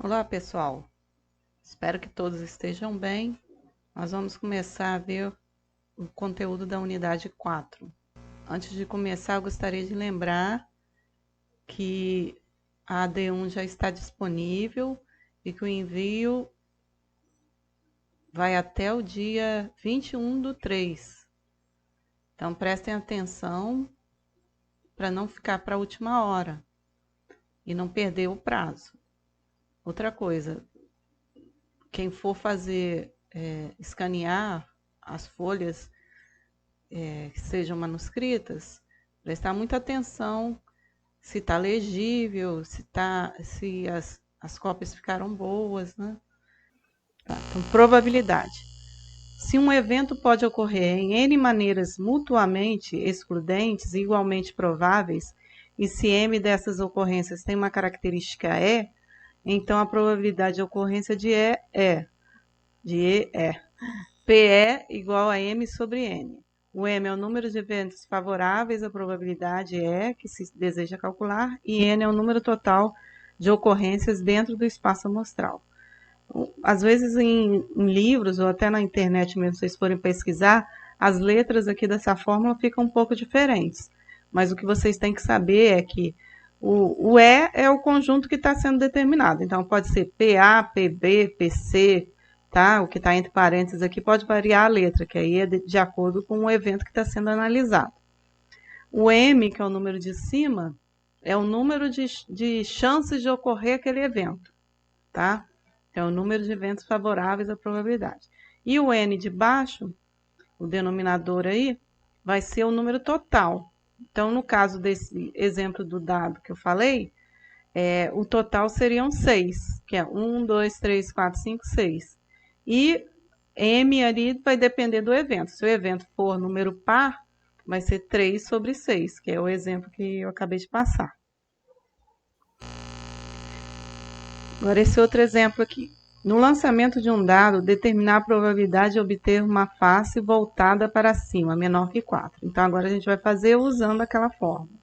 Olá, pessoal. Espero que todos estejam bem. Nós vamos começar a ver o conteúdo da unidade 4. Antes de começar, eu gostaria de lembrar que a AD1 já está disponível e que o envio vai até o dia 21/3. Então, prestem atenção para não ficar para a última hora e não perder o prazo. Outra coisa, quem for fazer escanear as folhas que sejam manuscritas, prestar muita atenção se está legível, se as cópias ficaram boas, né? Tá, então, probabilidade. Se um evento pode ocorrer em N maneiras mutuamente excludentes e igualmente prováveis, e se M dessas ocorrências tem uma característica E, então a probabilidade de ocorrência de E é PE igual a M sobre N. O M é o número de eventos favoráveis à probabilidade E que se deseja calcular, e N é o número total de ocorrências dentro do espaço amostral. Às vezes em livros ou até na internet mesmo, se vocês forem pesquisar, as letras aqui dessa fórmula ficam um pouco diferentes. Mas o que vocês têm que saber é que o E é o conjunto que está sendo determinado. Então, pode ser PA, PB, PC, tá? O que está entre parênteses aqui pode variar a letra, que aí é de acordo com o evento que está sendo analisado. O M, que é o número de cima, é o número de chances de ocorrer aquele evento, tá? É o número de eventos favoráveis à probabilidade. E o N de baixo, o denominador aí, vai ser o número total. Então, no caso desse exemplo do dado que eu falei, o total seriam 6, que é 1, 2, 3, 4, 5, 6. E M ali vai depender do evento. Se o evento for número par, vai ser 3 sobre 6, que é o exemplo que eu acabei de passar. Agora, esse outro exemplo aqui. No lançamento de um dado, determinar a probabilidade de obter uma face voltada para cima, menor que 4. Então, agora a gente vai fazer usando aquela fórmula.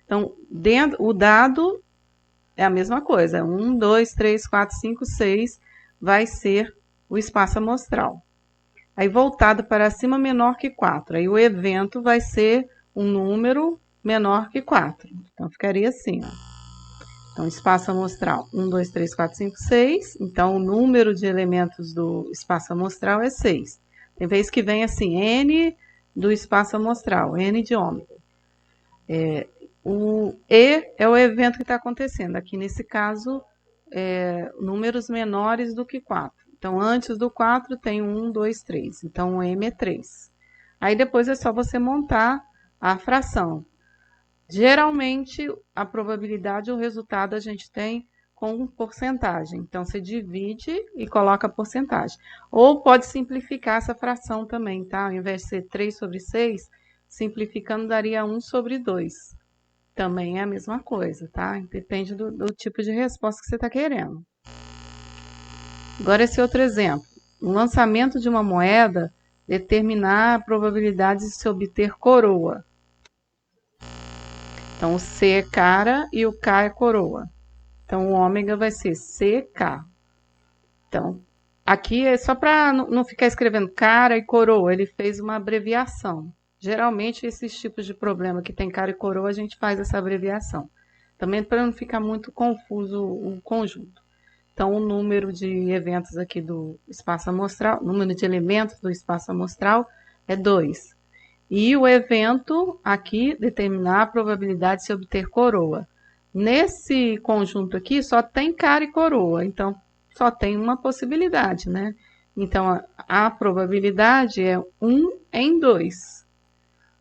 Então, o dado é a mesma coisa. 1, 2, 3, 4, 5, 6 vai ser o espaço amostral. Aí, voltado para cima, menor que 4. Aí, o evento vai ser um número menor que 4. Então, ficaria assim, ó. Então, espaço amostral, 1, 2, 3, 4, 5, 6. Então, o número de elementos do espaço amostral é 6. Tem vez que vem assim, N do espaço amostral, N de ômega. O E é o evento que está acontecendo. Aqui, nesse caso, números menores do que 4. Então, antes do 4 tem 1, 2, 3. Então, o M é 3. Aí, depois é só você montar a fração. Geralmente, a probabilidade, o resultado a gente tem com porcentagem. Então, você divide e coloca a porcentagem. Ou pode simplificar essa fração também, tá? Ao invés de ser 3 sobre 6, simplificando daria 1 sobre 2. Também é a mesma coisa, tá? Depende do tipo de resposta que você está querendo. Agora, esse outro exemplo. No lançamento de uma moeda, determinar a probabilidade de se obter coroa. Então, o C é cara e o K é coroa. Então, o ômega vai ser CK. Então, aqui é só para não ficar escrevendo cara e coroa, ele fez uma abreviação. Geralmente, esses tipos de problema que tem cara e coroa, a gente faz essa abreviação. Também para não ficar muito confuso o conjunto. Então, o número de eventos aqui do espaço amostral, número de elementos do espaço amostral é 2. E o evento aqui determinar a probabilidade de se obter coroa. Nesse conjunto aqui só tem cara e coroa, então só tem uma possibilidade, né? Então a probabilidade é 1 em 2.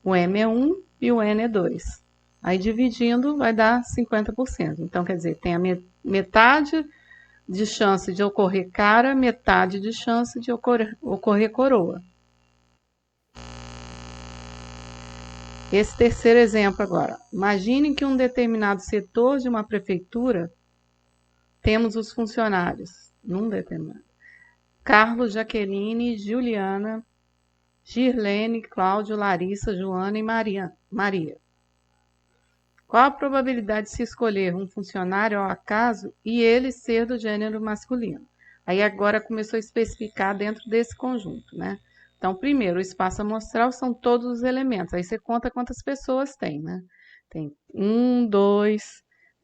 O M é 1 e o N é 2. Aí dividindo vai dar 50%. Então quer dizer, tem a metade de chance de ocorrer cara, metade de chance de ocorrer coroa. Esse terceiro exemplo agora. Imagine que um determinado setor de uma prefeitura temos os funcionários, num determinado. Carlos, Jaqueline, Juliana, Girlene, Cláudio, Larissa, Joana e Maria. Qual a probabilidade de se escolher um funcionário ao acaso e ele ser do gênero masculino? Aí agora começou a especificar dentro desse conjunto, né? Então, primeiro, o espaço amostral são todos os elementos. Aí você conta quantas pessoas tem, né? Tem 1, 2,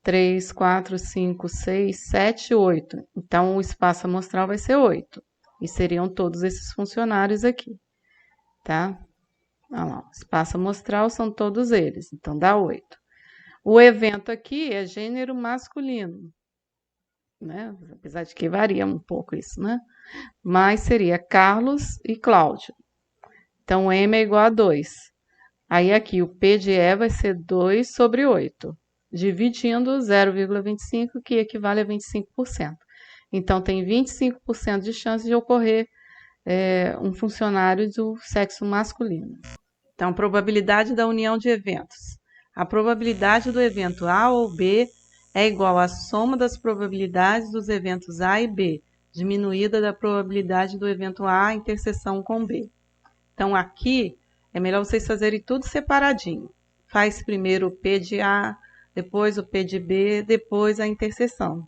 3, 4, 5, 6, 7, 8. Então, o espaço amostral vai ser 8. E seriam todos esses funcionários aqui, tá? Olha lá, o espaço amostral são todos eles, então dá 8. O evento aqui é gênero masculino, né? Apesar de que varia um pouco isso, né? Mas seria Carlos e Cláudio. Então, M é igual a 2. Aí aqui o P de E vai ser 2 sobre 8, dividindo 0,25, que equivale a 25%. Então, tem 25% de chance de ocorrer um funcionário do sexo masculino. Então, probabilidade da união de eventos. A probabilidade do evento A ou B é igual à soma das probabilidades dos eventos A e B, diminuída da probabilidade do evento A interseção com B. Então, aqui é melhor vocês fazerem tudo separadinho. Faz primeiro o P de A, depois o P de B, depois a interseção.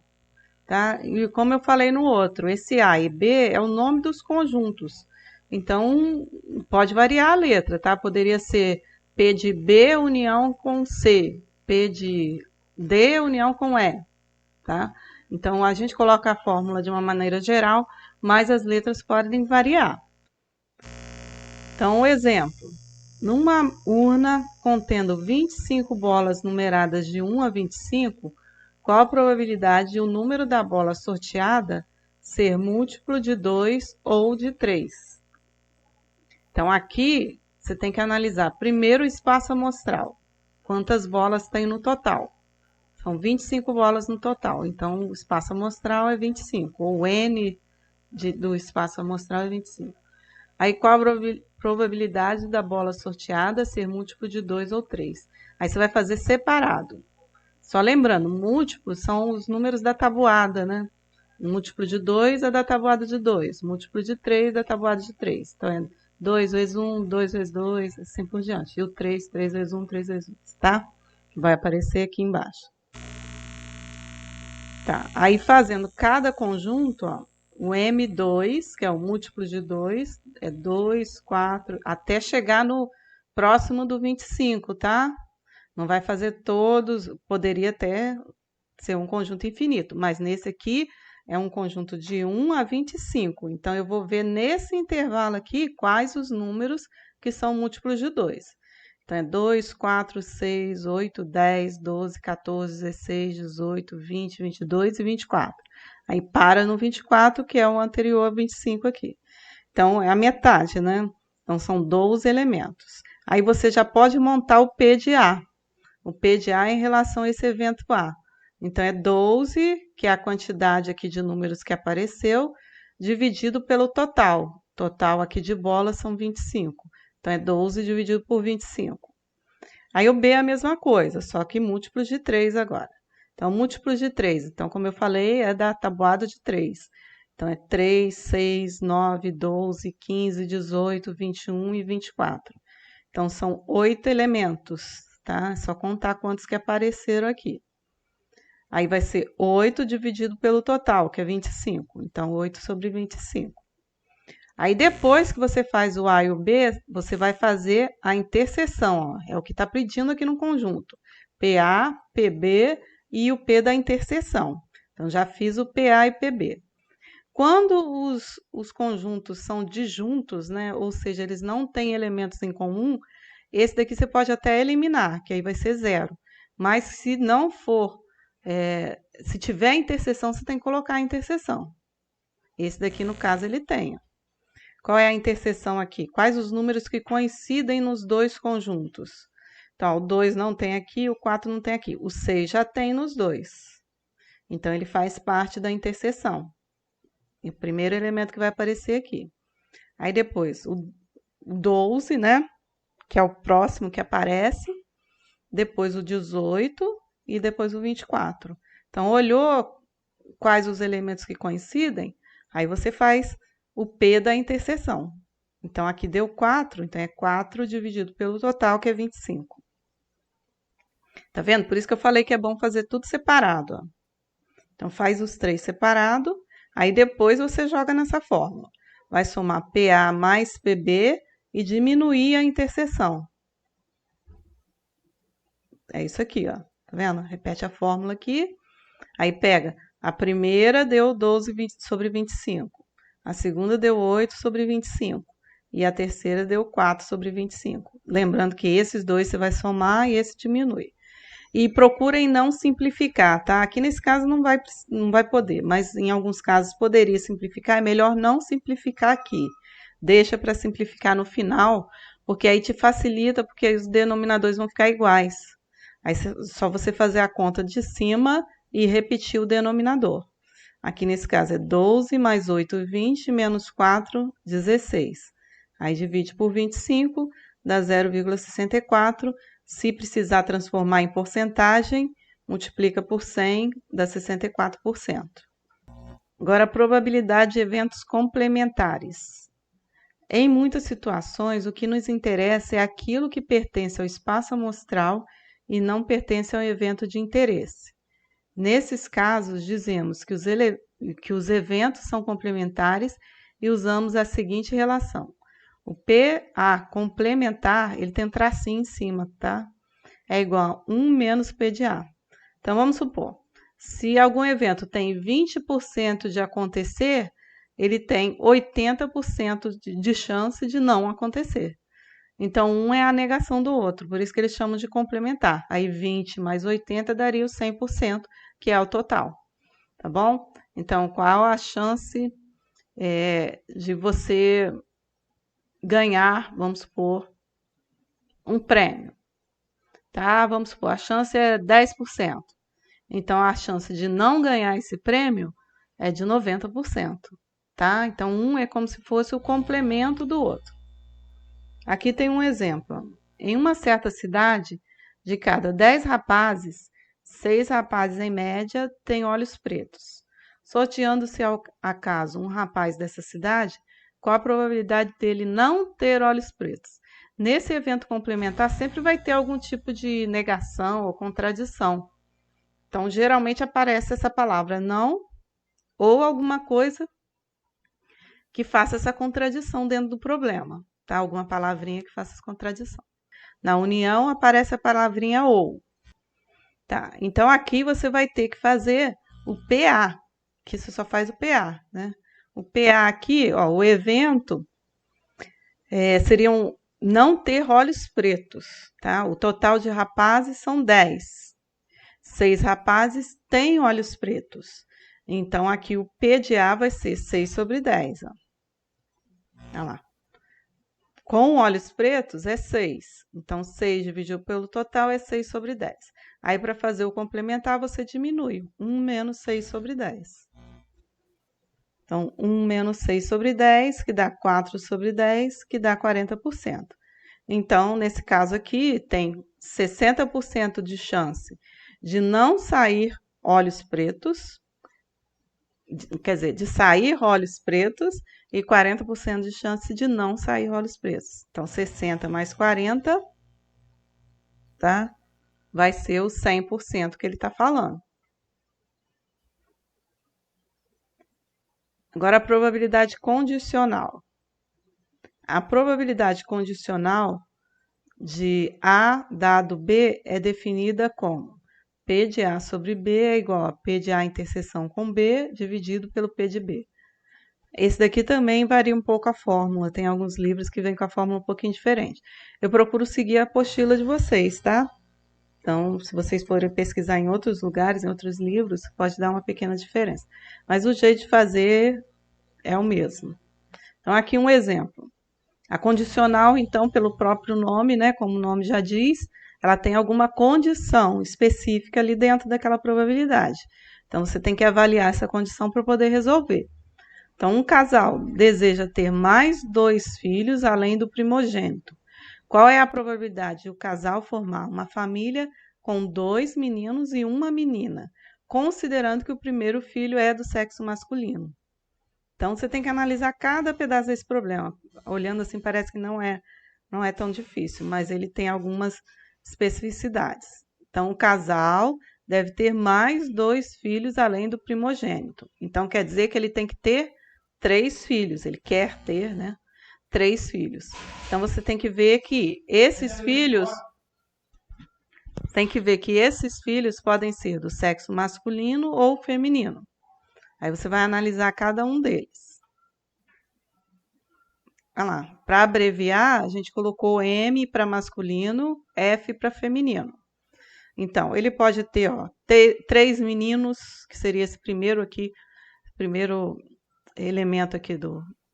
Tá? E como eu falei no outro, esse A e B é o nome dos conjuntos. Então, pode variar a letra, tá? Poderia ser P de B união com C, P de D união com E, tá? Então, a gente coloca a fórmula de uma maneira geral, mas as letras podem variar. Então, um exemplo. Numa urna contendo 25 bolas numeradas de 1 a 25, qual a probabilidade de o número da bola sorteada ser múltiplo de 2 ou de 3? Então, aqui você tem que analisar primeiro o espaço amostral. Quantas bolas tem no total? São 25 bolas no total. Então, o espaço amostral é 25, ou o N do espaço amostral é 25. Aí, qual a probabilidade da bola sorteada ser múltiplo de 2 ou 3? Aí, você vai fazer separado. Só lembrando, múltiplos são os números da tabuada, né? Múltiplo de 2 é da tabuada de 2. Múltiplo de 3 é da tabuada de 3. Então, é 2 vezes 1, 2 vezes 2, assim por diante. E o 3, 3 vezes 1, 3 vezes 2, tá? Vai aparecer aqui embaixo. Tá, aí fazendo cada conjunto, ó, o M2, que é o múltiplo de 2, é 2, 4, até chegar no próximo do 25, tá? Não vai fazer todos, poderia até ser um conjunto infinito, mas nesse aqui é um conjunto de 1 a 25. Então, eu vou ver nesse intervalo aqui quais os números que são múltiplos de 2. Então, é 2, 4, 6, 8, 10, 12, 14, 16, 18, 20, 22 e 24. Aí para no 24, que é o anterior a 25 aqui. Então, é a metade, né? Então, são 12 elementos. Aí você já pode montar o P de A. O P de A em relação a esse evento A. Então, é 12, que é a quantidade aqui de números que apareceu, dividido pelo total. Total aqui de bolas são 25. Então, é 12 dividido por 25. Aí o B é a mesma coisa, só que múltiplos de 3 agora. Então, múltiplos de 3. Então, como eu falei, é da tabuada de 3. Então, é 3, 6, 9, 12, 15, 18, 21 e 24. Então, são 8 elementos, tá? É só contar quantos que apareceram aqui. Aí vai ser 8 dividido pelo total, que é 25. Então, 8 sobre 25. Aí, depois que você faz o A e o B, você vai fazer a interseção, ó, é o que está pedindo aqui no conjunto. PA, PB e o P da interseção. Então, já fiz o PA e PB. Quando os conjuntos são disjuntos, né, ou seja, eles não têm elementos em comum, esse daqui você pode até eliminar, que aí vai ser 0. Mas se não for, se tiver interseção, você tem que colocar a interseção. Esse daqui, no caso, ele tem. Qual é a interseção aqui? Quais os números que coincidem nos dois conjuntos? Então, o 2 não tem aqui, o 4 não tem aqui. O 6 já tem nos dois. Então, ele faz parte da interseção. E o primeiro elemento que vai aparecer aqui. Aí, depois, o 12, né? Que é o próximo que aparece. Depois, o 18 e depois o 24. Então, olhou quais os elementos que coincidem? Aí, você faz o P da interseção. Então, aqui deu 4, então é 4 dividido pelo total, que é 25. Tá vendo? Por isso que eu falei que é bom fazer tudo separado, ó. Então, faz os 3 separado, aí depois você joga nessa fórmula. Vai somar PA mais PB e diminuir a interseção. É isso aqui, ó. Tá vendo? Repete a fórmula aqui. Aí pega, a primeira deu 12 sobre 25. A segunda deu 8 sobre 25. E a terceira deu 4 sobre 25. Lembrando que esses dois você vai somar e esse diminui. E procurem não simplificar, tá? Aqui nesse caso não vai poder, mas em alguns casos poderia simplificar. É melhor não simplificar aqui. Deixa para simplificar no final, porque aí te facilita, porque os denominadores vão ficar iguais. Aí só você fazer a conta de cima e repetir o denominador. Aqui nesse caso é 12 mais 8, 20, menos 4, 16. Aí divide por 25, dá 0,64. Se precisar transformar em porcentagem, multiplica por 100, dá 64%. Agora, a probabilidade de eventos complementares. Em muitas situações, o que nos interessa é aquilo que pertence ao espaço amostral e não pertence ao evento de interesse. Nesses casos, dizemos que os eventos são complementares e usamos a seguinte relação. O PA complementar, ele tem um tracinho em cima, tá? É igual a 1 menos P de A. Então, vamos supor, se algum evento tem 20% de acontecer, ele tem 80% de chance de não acontecer. Então, um é a negação do outro, por isso que eles chamam de complementar. Aí, 20 mais 80 daria o 100%, que é o total, tá bom? Então, qual a chance de você ganhar, vamos supor, um prêmio, tá? Vamos supor, a chance é 10%. Então, a chance de não ganhar esse prêmio é de 90%, tá? Então, um é como se fosse o complemento do outro. Aqui tem um exemplo. Em uma certa cidade, de cada 10 rapazes, 6 rapazes em média têm olhos pretos. Sorteando-se ao acaso um rapaz dessa cidade, qual a probabilidade dele não ter olhos pretos? Nesse evento complementar, sempre vai ter algum tipo de negação ou contradição. Então, geralmente aparece essa palavra não ou alguma coisa que faça essa contradição dentro do problema, tá? Alguma palavrinha que faça essa contradição. Na união aparece a palavrinha ou. Tá? Então, aqui você vai ter que fazer o PA, que você só faz o PA, né? O PA aqui, ó, o evento seria não ter olhos pretos, tá? O total de rapazes são 10. 6 rapazes têm olhos pretos. Então, aqui o P de A vai ser 6 sobre 10. Ó. Olha lá. Com olhos pretos é 6. Então, 6 dividido pelo total é 6 sobre 10. Aí, para fazer o complementar, você diminui. 1 menos 6 sobre 10. Então, 1 menos 6 sobre 10, que dá 4 sobre 10, que dá 40%. Então, nesse caso aqui, tem 60% de chance de não sair olhos pretos, quer dizer, de sair olhos pretos e 40% de chance de não sair olhos pretos. Então, 60 mais 40, tá? Vai ser o 100% que ele está falando. Agora, a probabilidade condicional. A probabilidade condicional de A dado B é definida como P de A sobre B é igual a P de A interseção com B dividido pelo P de B. Esse daqui também varia um pouco a fórmula, tem alguns livros que vêm com a fórmula um pouquinho diferente. Eu procuro seguir a apostila de vocês, tá? Então, se vocês forem pesquisar em outros lugares, em outros livros, pode dar uma pequena diferença. Mas o jeito de fazer é o mesmo. Então, aqui um exemplo. A condicional, então, pelo próprio nome, né, como o nome já diz, ela tem alguma condição específica ali dentro daquela probabilidade. Então, você tem que avaliar essa condição para poder resolver. Então, um casal deseja ter mais 2 filhos além do primogênito. Qual é a probabilidade de o casal formar uma família com 2 meninos e uma menina, considerando que o primeiro filho é do sexo masculino? Então, você tem que analisar cada pedaço desse problema. Olhando assim, parece que não é tão difícil, mas ele tem algumas especificidades. Então, o casal deve ter mais 2 filhos além do primogênito. Então, quer dizer que ele tem que ter 3 filhos. Ele quer ter, né? 3 filhos. Então, você tem que ver que esses filhos podem ser do sexo masculino ou feminino. Aí você vai analisar cada um deles. Olha lá, para abreviar, a gente colocou M para masculino, F para feminino. Então, ele pode ter, 3 meninos, que seria esse primeiro elemento aqui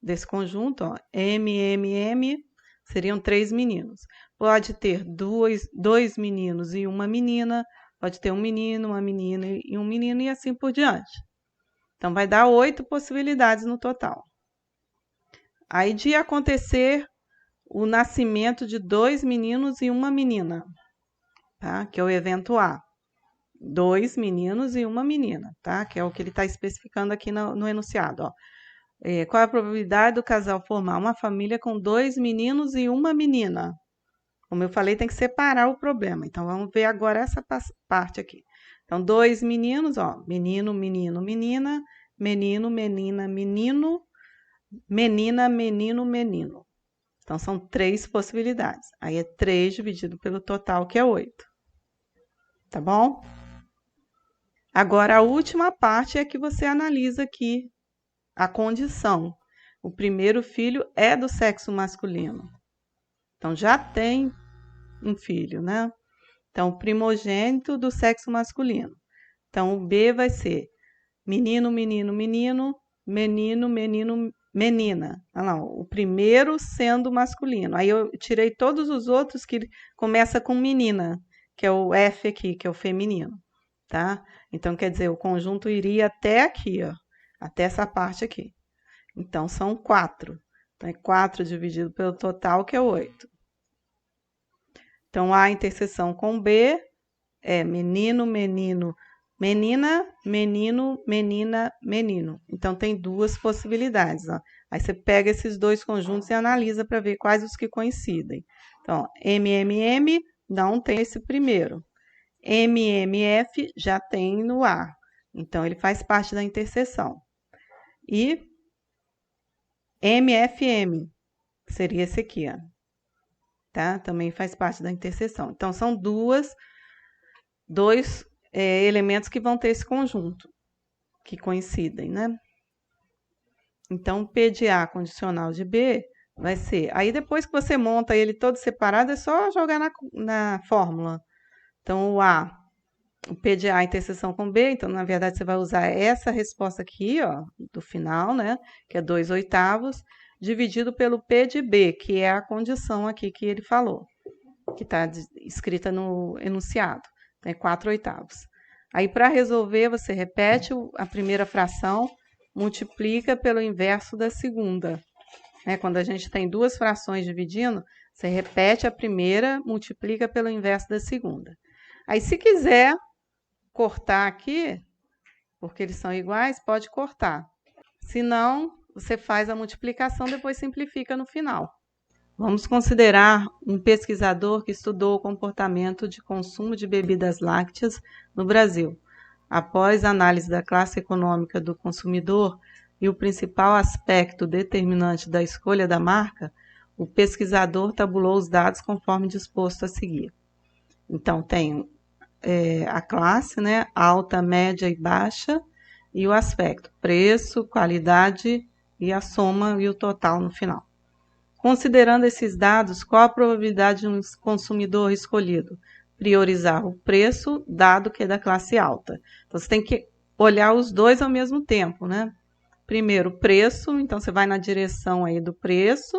desse conjunto, M, seriam 3 meninos. Pode ter dois meninos e uma menina, pode ter um menino, uma menina e um menino, e assim por diante. Então, vai dar 8 possibilidades no total. Aí, de acontecer o nascimento de 2 meninos e uma menina, tá? Que é o evento A. 2 meninos e uma menina, tá? Que é o que ele está especificando aqui no enunciado, ó. Qual é a probabilidade do casal formar uma família com 2 meninos e uma menina? Como eu falei, tem que separar o problema. Então, vamos ver agora essa parte aqui. Então, 2 meninos, ó, menino, menino, menina, menino, menina, menino, menina, menino, menino. Então, são 3 possibilidades. Aí é 3 dividido pelo total, que é 8. Tá bom? Agora, a última parte é que você analisa aqui a condição. O primeiro filho é do sexo masculino. Então, já tem um filho, né? Então, primogênito do sexo masculino. Então, o B vai ser menino, menino, menino, menino, menino, menina. Não, o primeiro sendo masculino. Aí eu tirei todos os outros que começa com menina, que é o F aqui, que é o feminino, tá? Então, quer dizer, o conjunto iria até aqui, ó, até essa parte aqui. Então, são 4. Então, é 4 dividido pelo total, que é 8. Então, A interseção com B é menino, menino, menina, menino, menina, menino. Então, tem 2 possibilidades, ó. Aí você pega esses 2 conjuntos e analisa para ver quais os que coincidem. Então, MMM não tem esse primeiro. MMF já tem no A. Então, ele faz parte da interseção. E MFM, que seria esse aqui, ó. Tá? Também faz parte da interseção. Então, são dois elementos que vão ter esse conjunto, que coincidem, né? Então, P de A condicional de B vai ser... Aí, depois que você monta ele todo separado, é só jogar na fórmula. Então, o P de A interseção com B, então, na verdade, você vai usar essa resposta aqui, ó, do final, né? Que é 2/8, dividido pelo P de B, que é a condição aqui que ele falou, que está escrita no enunciado. Então, é 4/8. Aí, para resolver, você repete a primeira fração, multiplica pelo inverso da segunda. Quando a gente tem 2 frações dividindo, você repete a primeira, multiplica pelo inverso da segunda. Aí, se quiser cortar aqui, porque eles são iguais, pode cortar. Se não, você faz a multiplicação, depois simplifica no final. Vamos considerar um pesquisador que estudou o comportamento de consumo de bebidas lácteas no Brasil. Após a análise da classe econômica do consumidor e o principal aspecto determinante da escolha da marca, o pesquisador tabulou os dados conforme disposto a seguir. Então, tem a classe, né, alta, média e baixa, e o aspecto, preço, qualidade e a soma e o total no final. Considerando esses dados, qual a probabilidade de um consumidor escolhido priorizar o preço, dado que é da classe alta? Então, você tem que olhar os dois ao mesmo tempo, né? Primeiro, preço, então você vai na direção aí do preço,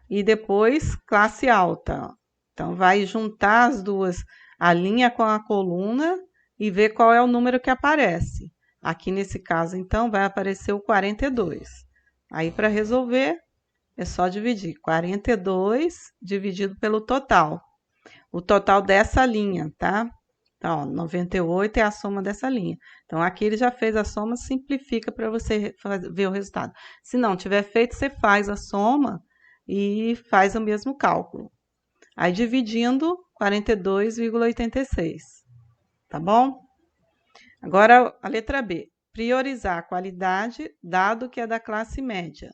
e depois classe alta. Então, vai juntar as duas, a linha com a coluna, e ver qual é o número que aparece. Aqui nesse caso, então, vai aparecer o 42. Aí, para resolver, é só dividir 42 dividido pelo total. O total dessa linha, tá? Então, ó, 98 é a soma dessa linha. Então, aqui ele já fez a soma, simplifica para você ver o resultado. Se não tiver feito, você faz a soma e faz o mesmo cálculo. Aí, dividindo, 42,86. Tá bom? Agora, a letra B. Priorizar a qualidade, dado que é da classe média.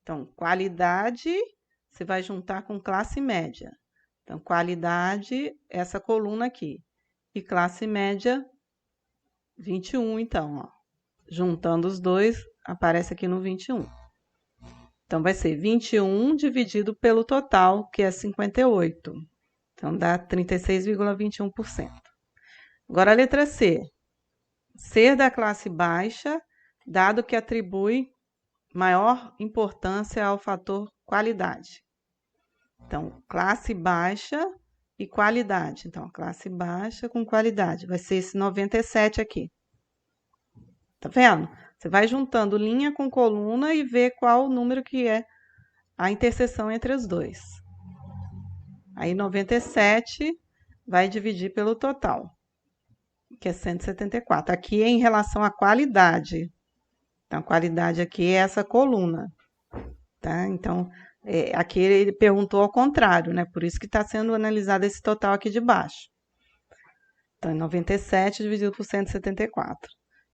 Então, qualidade, você vai juntar com classe média. Então, qualidade, essa coluna aqui. E classe média, 21, então, ó. Juntando os dois, aparece aqui no 21. Então, vai ser 21 dividido pelo total, que é 58. Então, dá 36,21%. Agora, a letra C. Ser da classe baixa, dado que atribui maior importância ao fator qualidade. Então, classe baixa e qualidade. Então, classe baixa com qualidade. Vai ser esse 97 aqui. Tá vendo? Você vai juntando linha com coluna e vê qual o número que é a interseção entre os dois. Aí, 97 vai dividir pelo total, que é 174. Aqui é em relação à qualidade. Então, a qualidade aqui é essa coluna. Tá? Então, aqui ele perguntou ao contrário, né? Por isso que está sendo analisado esse total aqui de baixo. Então, 97 dividido por 174.